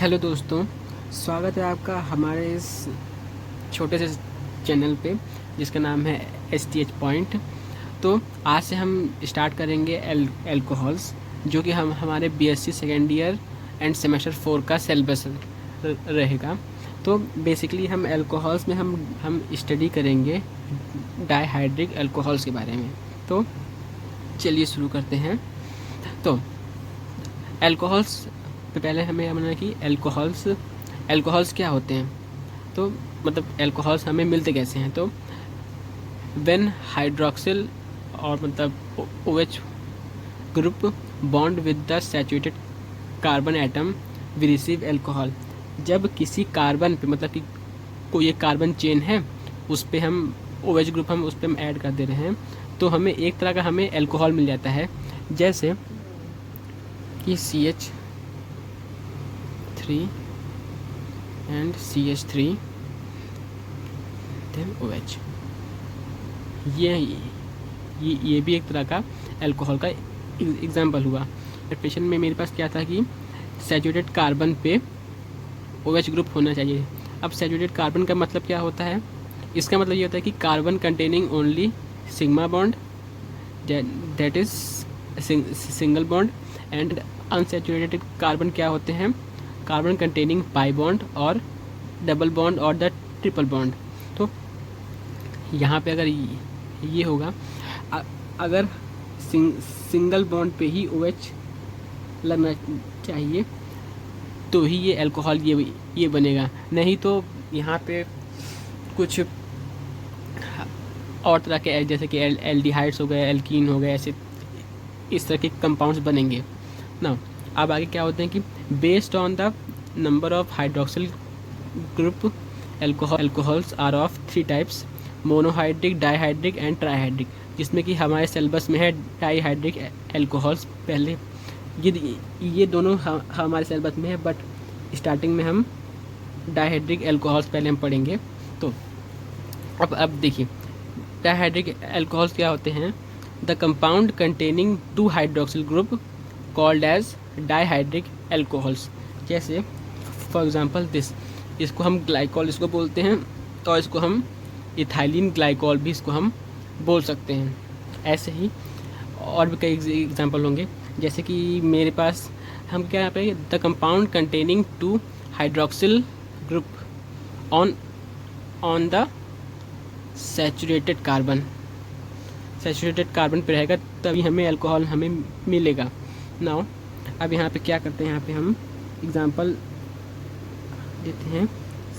Hello दोस्तों, स्वागत है आपका हमारे इस छोटे से चैनल पे जिसका नाम है STH पॉइंट। तो आज से हम स्टार्ट करेंगे एल्कोहल्स, जो कि हम हमारे BSc second year end semester 4 का सिलेबस रहेगा। तो बेसिकली हम एल्कोहल्स में हम स्टडी करेंगे डाइहाइड्रिक एल्कोहल्स के बारे में। तो चलिए शुरू करते हैं। तो एल्कोहल्स पे पहले हमें यह मानना कि एल्कोहल्स क्या होते हैं। तो मतलब एल्कोहल्स हमें मिलते कैसे हैं। तो व्हेन हाइड्रोक्सिल और मतलब OH group bond with the saturated carbon atom we receive alcohol. जब किसी कार्बन पे मतलब कि कोई एक कार्बन चेन है उस पे हम OH ग्रुप हम उस पर हम ऐड कर दे रहे हैं, तो हमें एक तरह का हमें एल्कोहल मिल जाता है। जैसे कि CH3 and CH3 then OH। ये भी एक तरह का अल्कोहल का एग्जाम्पल हुआ। एक्सप्रेशन में मेरे पास क्या था कि सैचुरेटेड कार्बन पे OH ग्रुप होना चाहिए। अब सैचुरेटेड कार्बन का मतलब क्या होता है? इसका मतलब ये होता है कि carbon containing only sigma bond, that is single bond. And unsaturated carbon क्या होते हैं? कार्बन कंटेनिंग पाई बॉन्ड और डबल बॉन्ड और द ट्रिपल बॉन्ड। तो यहाँ पे अगर ये होगा, अगर सिंगल बॉन्ड पे ही OH लगना चाहिए तो ही ये अल्कोहल ये बनेगा, नहीं तो यहाँ पे कुछ और तरह के जैसे कि एल्डिहाइड्स हो गए, एल्कीन हो गए, ऐसे इस तरह के कंपाउंड्स बनेंगे ना। अब आगे क्या होते हैं कि based on the number of hydroxyl group alcohols are of 3 types: monohydric, dihydric and trihydric. जिसमें कि हमारे सिलेबस में है डाइहाइड्रिक एल्कोहल्स पहले। ये दोनों हमारे सिलेबस में है, बट स्टार्टिंग में हम डाइहाइड्रिक एल्कोहल्स पहले हम पढ़ेंगे। तो अब देखिए डाइहाइड्रिक एल्कोहल्स क्या होते हैं। The compound containing 2 hydroxyl group called as dihydric alcohols. जैसे फॉर एग्जांपल इसको हम ग्लाइकॉल इसको बोलते हैं, और इसको हम इथाइलिन ग्लाइकॉल भी इसको हम बोल सकते हैं। ऐसे ही और भी कई एग्जांपल होंगे। जैसे कि मेरे पास हम क्या यहाँ पे the compound containing 2 hydroxyl group on the saturated carbon पे रहेगा, तभी हमें अल्कोहल हमें मिलेगा। नाउ अब यहाँ पे क्या करते हैं, यहाँ पे हम एग्जांपल देते हैं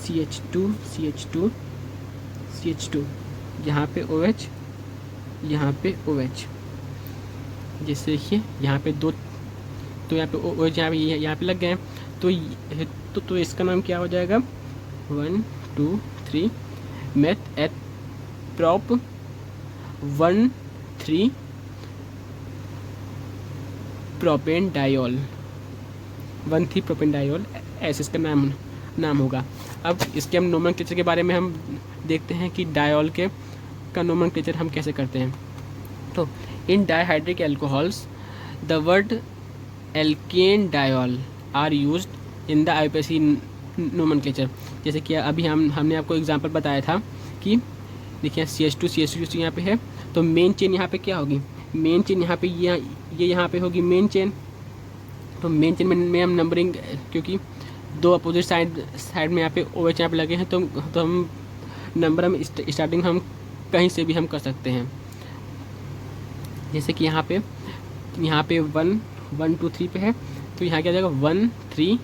CH2 यहाँ पे OH, यहाँ पे OH। जैसे देखिए यहाँ पे दो, तो यहाँ पे OH यहाँ पे लग गए हैं, तो इसका नाम क्या हो जाएगा? 1 2 3 meth eth prop 1 3 propane diol, 1,3 propane diol, ऐसे इसका नाम होगा। अब इसके हम नोमेनक्लेचर के बारे में हम देखते हैं कि डायोल का नोमेनक्लेचर हम कैसे करते हैं। तो इन dihydric alcohols the word alkane diol are used in the IUPAC nomenclature. जैसे कि अभी हमने आपको एग्जांपल बताया था कि देखिए CH2 यहाँ पे है, तो मेन चेन यहाँ पे क्या होगी? मेन चेन यहाँ पे ये यहाँ पे होगी मेन चेन। तो मेन चेन में हम नंबरिंग, क्योंकि 2 अपोजिट साइड में यहाँ पे OH यहाँ पे लगे हैं, तो हम नंबर हम स्टार्टिंग हम कहीं से भी हम कर सकते हैं। जैसे कि यहाँ पे 1 1 2 3 पे है, तो यहाँ क्या जाएगा 1 3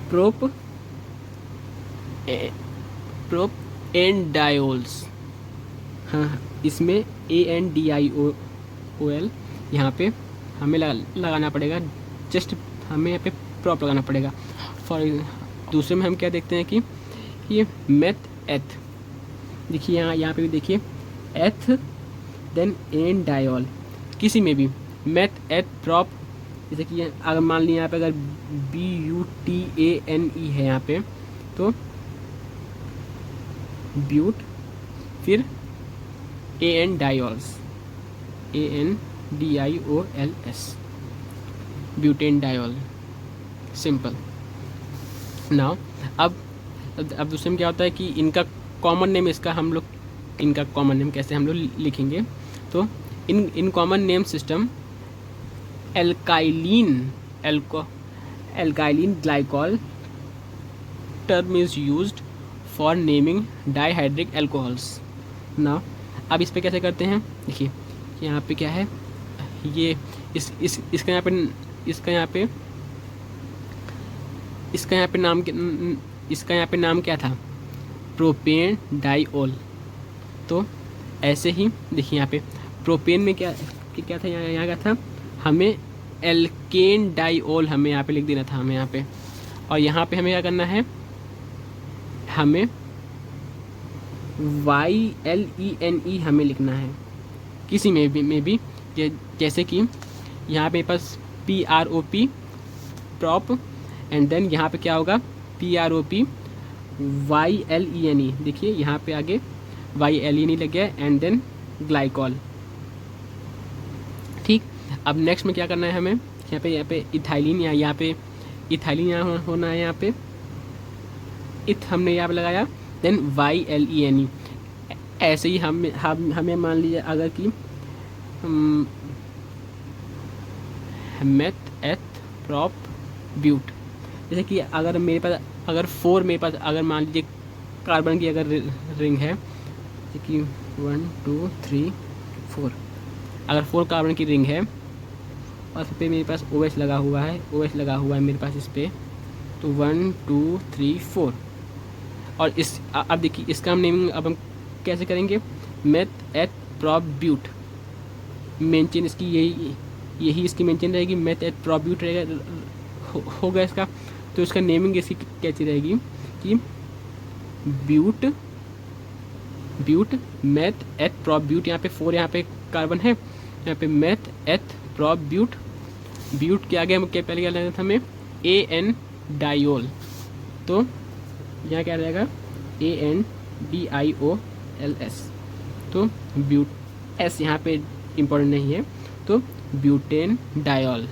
प्रोप एन डायोल्स। हाँ, इसमें ANDIOL यहाँ पे हमें लगाना पड़ेगा। जस्ट हमें यहाँ पे प्रॉप लगाना पड़ेगा। फॉर दूसरे में हम क्या देखते हैं कि ये मेथ एथ, देखिए यहाँ पे भी देखिए एथ देन एन डायोल। किसी में भी मेथ एथ प्रॉप, जैसे कि अगर मान लिया यहाँ पे अगर BUTANE है यहाँ पे, तो ब्यूट फिर AN diols, ANDIOLS, butane diol. Simple. Now अब दूसरे में क्या होता है कि इनका कॉमन नेम, इनका कॉमन नेम कैसे हम लोग लिखेंगे, तो in common name system alkylene glycol term is used for naming dihydric alcohols. ना अब इस पे कैसे करते हैं, देखिए यहाँ पे क्या है, ये इसका यहाँ पे नाम क्या था, प्रोपेन डाइओल। तो ऐसे ही देखिए यहाँ पे प्रोपेन में क्या था, यहाँ क्या था, हमें एल्केन डाइओल हमें यहाँ पे लिख देना था हमें यहाँ पे, और यहाँ पे हमें क्या करना है, हमें YLENE हमें लिखना है किसी में भी जैसे कि यहाँ पे पास PROP प्रॉप, एंड देन यहाँ पे क्या होगा PROP YLENE, देखिए यहाँ पे आगे YLENE लग गया, एंड देन ग्लाइकॉल। ठीक, अब नेक्स्ट में क्या करना है हमें, यहाँ पे इथाइलिन, यहाँ पे इथाइलिन यहाँ होना है, यहाँ पे इथ हमने यहाँ पे लगाया, देन YLENE। ऐसे ही हमें मान लीजिए अगर कि मेथ एथ प्रॉप ब्यूट, जैसे कि अगर मेरे पास अगर मान लीजिए कार्बन की अगर रिंग है, जैसे कि 1 2 3 4, अगर 4 कार्बन की रिंग है और इस पर मेरे पास OH लगा हुआ है मेरे पास इस पर, तो 1 2 3 4। और अब देखिए इसका हम नेमिंग अब हम कैसे करेंगे, meth eth prop ब्यूट, main chain इसकी यही इसकी मेन चेन रहेगी, मेथ एथ प्रॉप ब्यूट रहेगा, होगा इसका। तो इसका नेमिंग इसकी कैसी रहेगी कि ब्यूट मेथ एथ प्रॉप ब्यूट, यहाँ पे 4 यहाँ पे कार्बन है, यहाँ पे मेथ एथ प्रॉप ब्यूट के आगे हम पहले क्या लेना था हमें AN डाइओल, तो यहाँ क्या रहेगा ANDIOLS, तो ब्यूट S यहाँ पे इम्पोर्टेंट नहीं है, तो ब्यूटेन डाइओल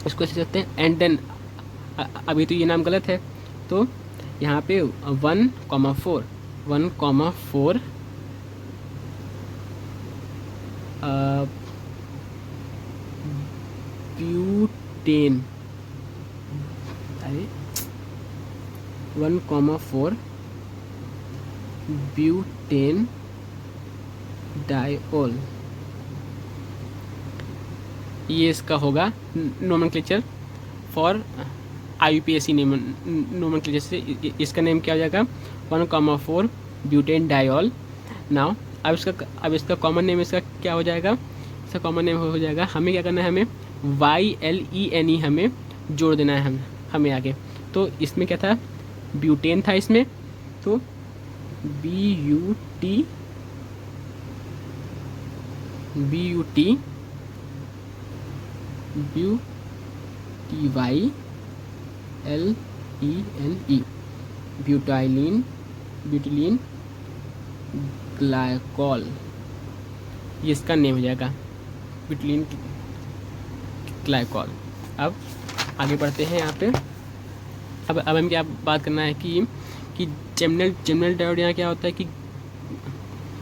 इसको ऐसे कहते हैं। एंड देन अभी तो ये नाम गलत है, तो यहाँ पे 1,4 ब्यूटेन, अरे 1,4 ब्यूटेन डाइओल, ये इसका होगा नोमेनक्लेचर फॉर IUPAC नोमेनक्लेचर से इसका नेम क्या हो जाएगा 1,4 ब्यूटेन डाइओल। नाउ अब इसका कॉमन नेम इसका क्या हो जाएगा, इसका कॉमन नेम हो जाएगा, हमें क्या करना है, हमें YLENE हमें जोड़ देना है हमें आगे। तो इसमें क्या था, ब्यूटेन था इसमें, तो BUTY LENE ब्यूटिलीन ग्लाइकॉल, ये इसका नेम हो जाएगा ब्यूटिलीन ग्लाइकॉल। अब आगे बढ़ते हैं यहाँ पे, अब हमें क्या बात करना है कि जेमिनल डायोड यहाँ क्या होता है कि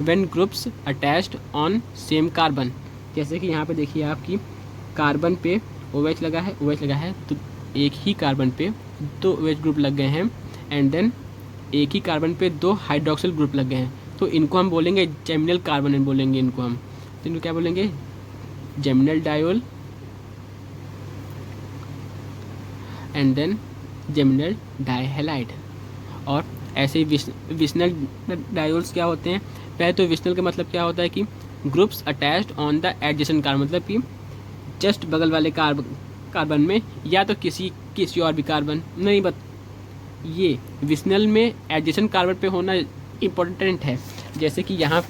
when groups attached on same carbon, जैसे कि यहाँ पे देखिए आपकी कार्बन पे OH लगा है, तो एक ही कार्बन पे 2 OH ग्रुप लग गए हैं, एंड देन एक ही कार्बन पे 2 हाइड्रोक्सिल ग्रुप लग गए हैं, तो इनको हम बोलेंगे जेमिनल कार्बन बोलेंगे इनको हम, तो इनको क्या बोलेंगे geminal diol, and then geminal dihalide. और ऐसे ही विशनल डायोल्स क्या होते हैं, पहले तो विशनल का मतलब क्या होता है कि groups attached on the adjacent carbon, मतलब कि जस्ट बगल वाले कार्बन में या तो किसी और भी कार्बन नहीं, ये विशनल में एडजेसेंट कार्बन पे होना इम्पोर्टेंट है। जैसे कि यहाँ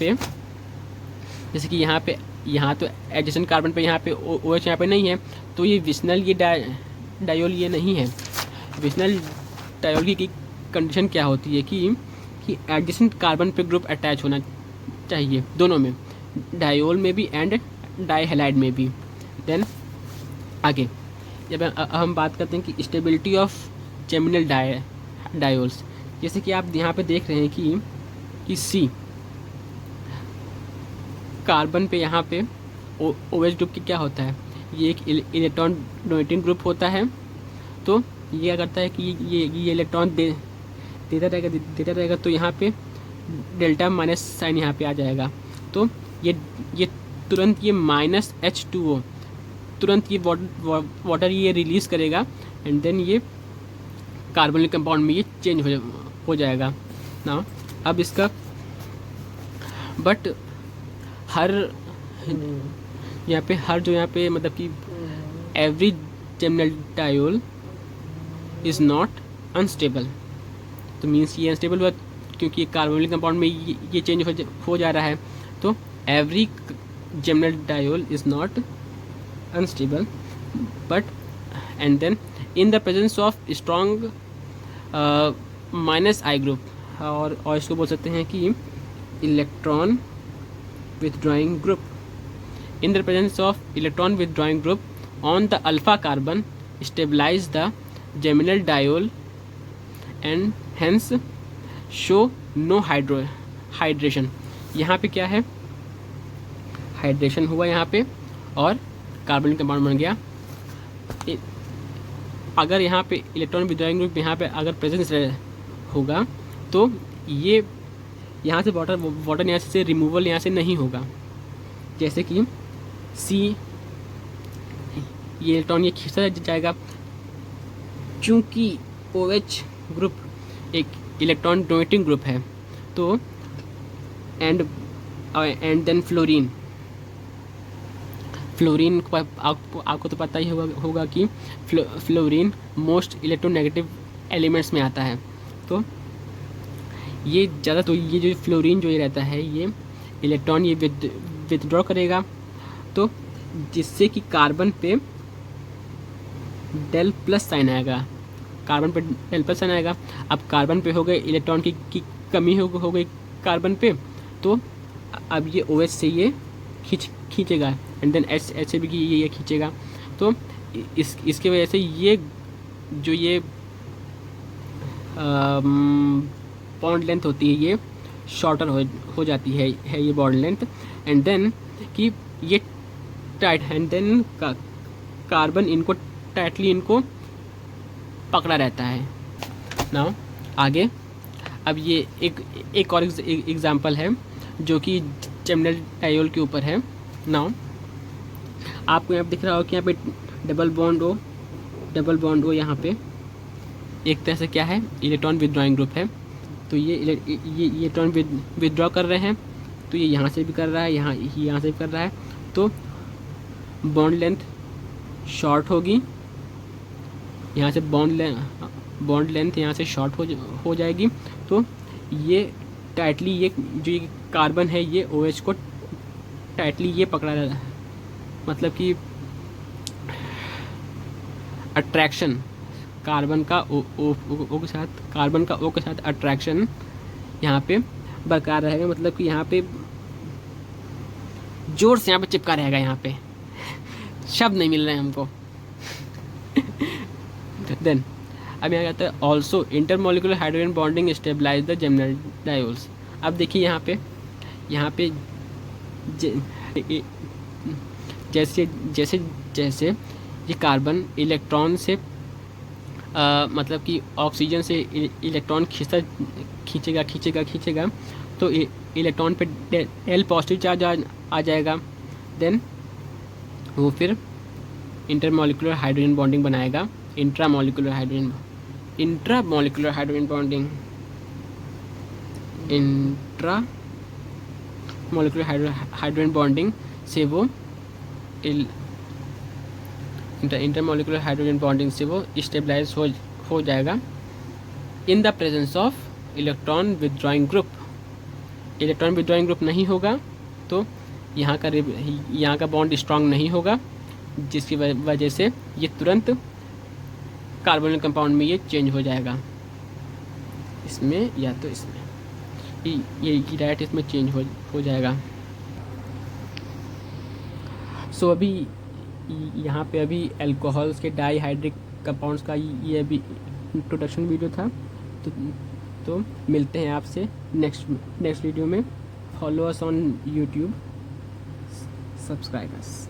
तो एडजेसेंट कार्बन पे यहाँ पे OH यहाँ पे नहीं है, तो ये विशनल ये डायोल ये नहीं है। विशनल डायोल की कंडीशन क्या होती है कि एडजेसेंट कार्बन पे ग्रुप अटैच होना चाहिए, दोनों में, डायोल में भी एंड डाइहैलाइड में भी। देन आगे जब हम बात करते हैं कि स्टेबिलिटी ऑफ जेमिनल डायोल्स, जैसे कि आप यहाँ पे देख रहे हैं कि सी कार्बन पे यहाँ पे OH ग्रुप की क्या होता है, ये एक इलेक्ट्रॉन डोनेटिंग ग्रुप होता है। तो ये क्या करता है कि ये इलेक्ट्रॉन देता रहेगा, तो यहाँ पे डेल्टा माइनस साइन यहाँ पे आ जाएगा। तो ये तुरंत ये -H2O तुरंत ये वाटर ये रिलीज़ करेगा, एंड देन ये कार्बोनिक कंपाउंड में ये चेंज हो जाएगा ना। अब इसका बट हर यहाँ पे मतलब कि every geminal diol is not unstable. तो मीन्स ये अनस्टेबल हुआ क्योंकि कार्बोनिक कंपाउंड में ये चेंज हो जा रहा है। तो every geminal diol is not unstable, but and then in the presence of strong -I group, और इसको बोल सकते हैं कि electron withdrawing group. In the presence of electron withdrawing group on the alpha carbon, stabilize the geminal diol and hence show no hydration. यहाँ पे क्या है, हाइड्रेशन हुआ यहाँ पे और कार्बन कंपाउंड बन गया। अगर यहाँ पे इलेक्ट्रॉन विड्रॉइंग ग्रुप यहाँ पे अगर प्रेजेंस होगा तो ये यहाँ से वाटर यहाँ से रिमूवल यहाँ से नहीं होगा। जैसे कि सी ये इलेक्ट्रॉन ये खींचा जाएगा, चूँकि OH ग्रुप एक इलेक्ट्रॉन डोनेटिंग ग्रुप है। तो एंड देन फ्लोरीन आपको तो पता ही होगा कि फ्लोरीन मोस्ट इलेक्ट्रोनेगेटिव एलिमेंट्स में आता है। तो ये ज़्यादा, तो ये जो फ्लोरीन जो ये रहता है ये इलेक्ट्रॉन ये विथड्रॉ करेगा, तो जिससे कि कार्बन पे डेल प्लस साइन आएगा, कार्बन पे डेल प्लस साइन आएगा। अब कार्बन पे हो गए इलेक्ट्रॉन की कमी हो गई कार्बन पे, तो अब ये OH से ये खींचेगा, एंड देन H से भी ये खींचेगा। तो इसके वजह से ये जो ये बॉन्ड लेंथ होती है ये शॉर्टर हो जाती है ये बॉन्ड लेंथ, एंड देन कि ये टाइट, एंड देन कार्बन इनको टाइटली इनको पकड़ा रहता है। नाउ आगे, अब ये एक और एग्जांपल है जो कि जेमिनल डायोल के ऊपर है। नाउ आपको यहाँ पे दिख रहा हो कि यहाँ पे डबल बॉन्ड O यहाँ पे एक तरह से क्या है, इलेक्ट्रॉन विथड्रॉइंग ग्रुप है। तो ये इलेक्ट्रॉन विथड्रॉ कर रहे हैं, तो ये यहाँ से भी कर रहा है, यहाँ से भी कर रहा है। तो बॉन्ड लेंथ शॉर्ट होगी, यहाँ से बॉन्ड लेंथ यहाँ से शॉर्ट हो जाएगी। तो ये टाइटली ये जो ये कार्बन है ये OH को टाइटली ये पकड़ा रहा है, मतलब कि अट्रैक्शन कार्बन का O के साथ अट्रैक्शन यहाँ पे बरकरार रहेगा, मतलब कि यहाँ पे जोर से यहाँ पे चिपका रहेगा। यहाँ पे शब्द नहीं मिल रहे हैं हमको। देन अब यहाँ कहते हैं also intermolecular hydrogen bonding stabilize the geminal diols. अब देखिए यहाँ पे जैसे ये कार्बन इलेक्ट्रॉन से मतलब कि ऑक्सीजन से इलेक्ट्रॉन खींचेगा, तो इलेक्ट्रॉन पे L पॉजिटिव चार्ज आ जाएगा। देन वो फिर इंटरमोलिकुलर हाइड्रोजन बॉन्डिंग बनाएगा, इंट्रामोलिकुलर हाइड्रोजन बॉन्डिंग से वो इंटरमोलिकुलर हाइड्रोजन बॉन्डिंग से वो स्टेबलाइज हो जाएगा इन the presence of electron withdrawing group नहीं होगा, तो यहाँ का बॉन्ड स्ट्रांग नहीं होगा, जिसकी वजह से ये तुरंत कार्बोनिक कंपाउंड में ये चेंज हो जाएगा, इसमें या तो इसमें ये डायरेक्ट इसमें चेंज हो जाएगा। सो अभी यहाँ पे अभी अल्कोहल्स के डाईहाइड्रिक कंपाउंड्स का ये अभी इंट्रोडक्शन वीडियो था। तो तो मिलते हैं आपसे नेक्स्ट वीडियो में। Follow us on YouTube, subscribe us.